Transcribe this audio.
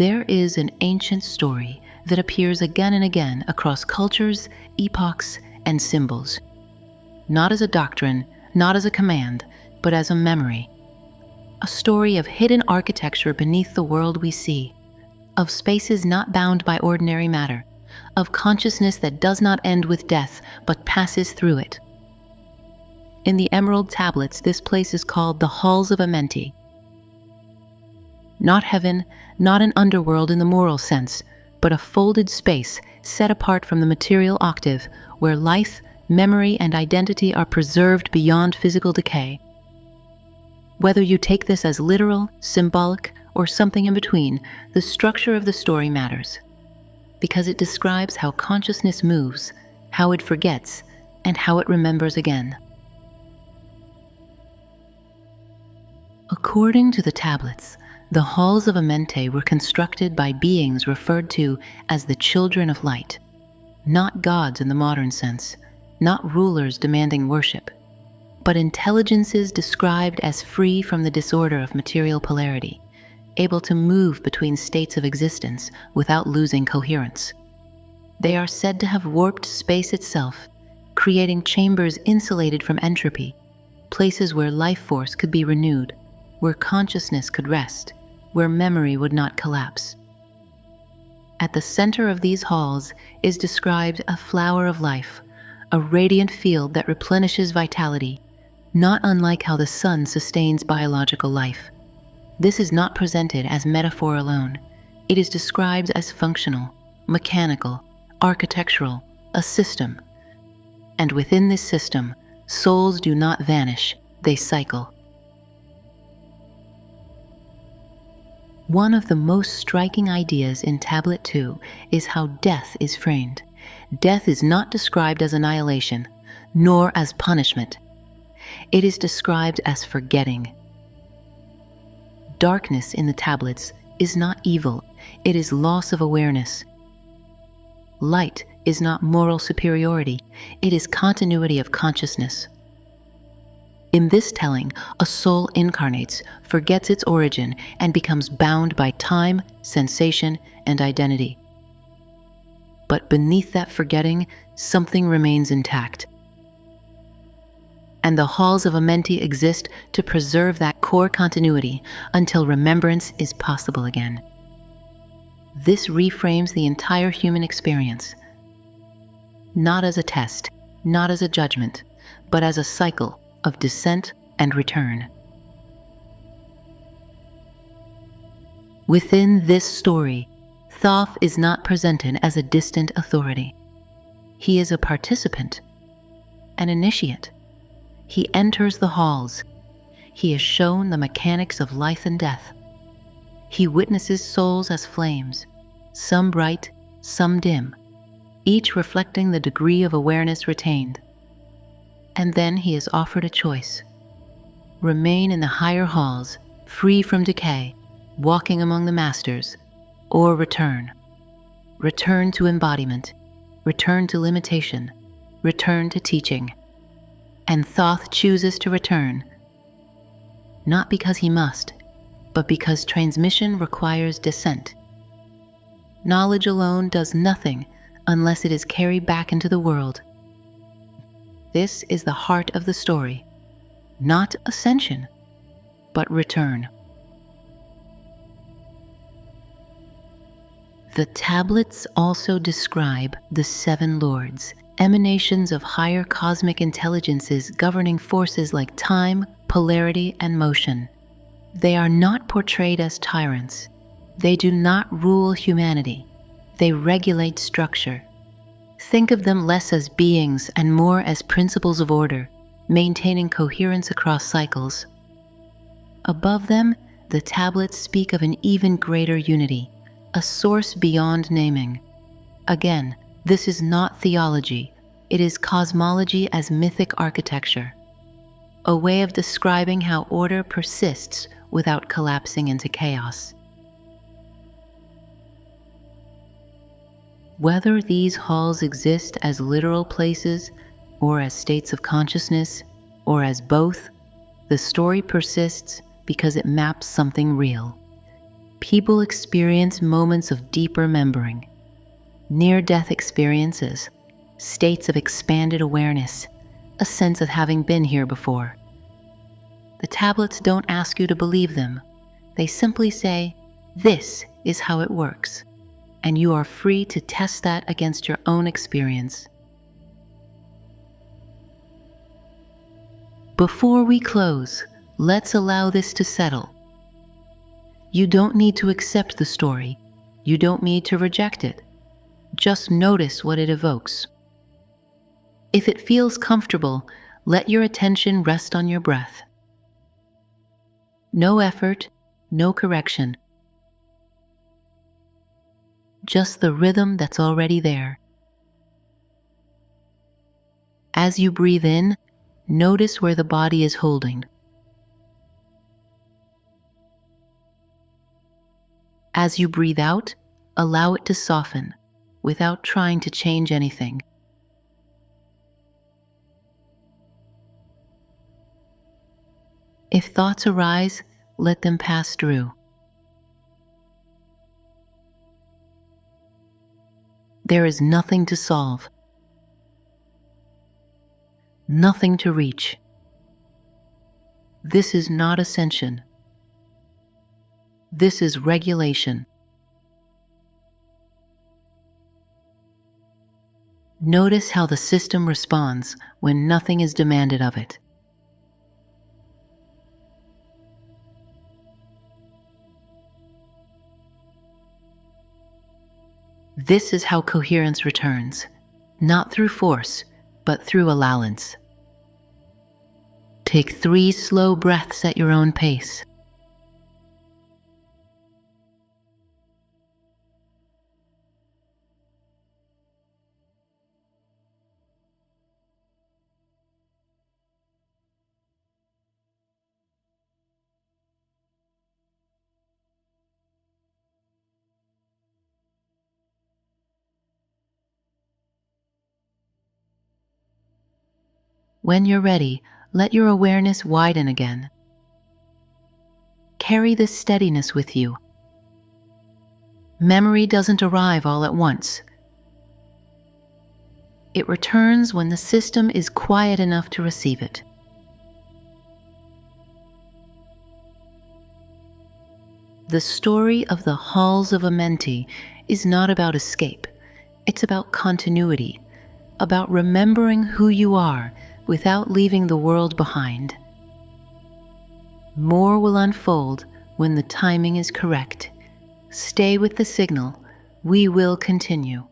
There is an ancient story that appears again and again across cultures, epochs, and symbols. Not as a doctrine, not as a command, but as a memory. A story of hidden architecture beneath the world we see, of spaces not bound by ordinary matter, of consciousness that does not end with death, but passes through it. In the Emerald Tablets, this place is called the Halls of Amenti. Not heaven, not an underworld in the moral sense, but a folded space set apart from the material octave, where life, memory, and identity are preserved beyond physical decay. Whether you take this as literal, symbolic, or something in between, the structure of the story matters, because it describes how consciousness moves, how it forgets, and how it remembers again. According to the tablets, the Halls of Amenti were constructed by beings referred to as the children of light, not gods in the modern sense, not rulers demanding worship, but intelligences described as free from the disorder of material polarity, able to move between states of existence without losing coherence. They are said to have warped space itself, creating chambers insulated from entropy, places where life force could be renewed, where consciousness could rest, where memory would not collapse. At the center of these halls is described a flower of life, a radiant field that replenishes vitality, not unlike how the sun sustains biological life. This is not presented as metaphor alone. It is described as functional, mechanical, architectural, a system. And within this system, souls do not vanish, they cycle. One of the most striking ideas in Tablet 2 is how death is framed. Death is not described as annihilation, nor as punishment. It is described as forgetting. Darkness in the tablets is not evil, it is loss of awareness. Light is not moral superiority, it is continuity of consciousness. In this telling, a soul incarnates, forgets its origin, and becomes bound by time, sensation, and identity. But beneath that forgetting, something remains intact. And the Halls of Amenti exist to preserve that core continuity until remembrance is possible again. This reframes the entire human experience, not as a test, not as a judgment, but as a cycle of descent and return. Within this story, Thoth is not presented as a distant authority. He is a participant, an initiate. He enters the halls. He is shown the mechanics of life and death. He witnesses souls as flames, some bright, some dim, each reflecting the degree of awareness retained. And then he is offered a choice: remain in the higher halls, free from decay, walking among the masters, or return. Return to embodiment, return to limitation, return to teaching. And Thoth chooses to return, not because he must, but because transmission requires descent. Knowledge alone does nothing unless it is carried back into the world. This is the heart of the story, not ascension, but return. The tablets also describe the seven lords, emanations of higher cosmic intelligences governing forces like time, polarity, and motion. They are not portrayed as tyrants. They do not rule humanity. They regulate structure. Think of them less as beings and more as principles of order, maintaining coherence across cycles. Above them, the tablets speak of an even greater unity, a source beyond naming. Again, this is not theology, it is cosmology as mythic architecture, a way of describing how order persists without collapsing into chaos. Whether these halls exist as literal places, or as states of consciousness, or as both, the story persists because it maps something real. People experience moments of deep remembering, near-death experiences, states of expanded awareness, a sense of having been here before. The tablets don't ask you to believe them. They simply say, "This is how it works," and you are free to test that against your own experience. Before we close, let's allow this to settle. You don't need to accept the story. You don't need to reject it. Just notice what it evokes. If it feels comfortable, let your attention rest on your breath. No effort, no correction. Just the rhythm that's already there. As you breathe in, notice where the body is holding. As you breathe out, allow it to soften without trying to change anything. If thoughts arise, let them pass through. There is nothing to solve, nothing to reach. This is not ascension. This is regulation. Notice how the system responds when nothing is demanded of it. This is how coherence returns, not through force, but through allowance. Take 3 slow breaths at your own pace. When you're ready, let your awareness widen again. Carry this steadiness with you. Memory doesn't arrive all at once. It returns when the system is quiet enough to receive it. The story of the Halls of Amenti is not about escape. It's about continuity, about remembering who you are without leaving the world behind. More will unfold when the timing is correct. Stay with the signal. We will continue.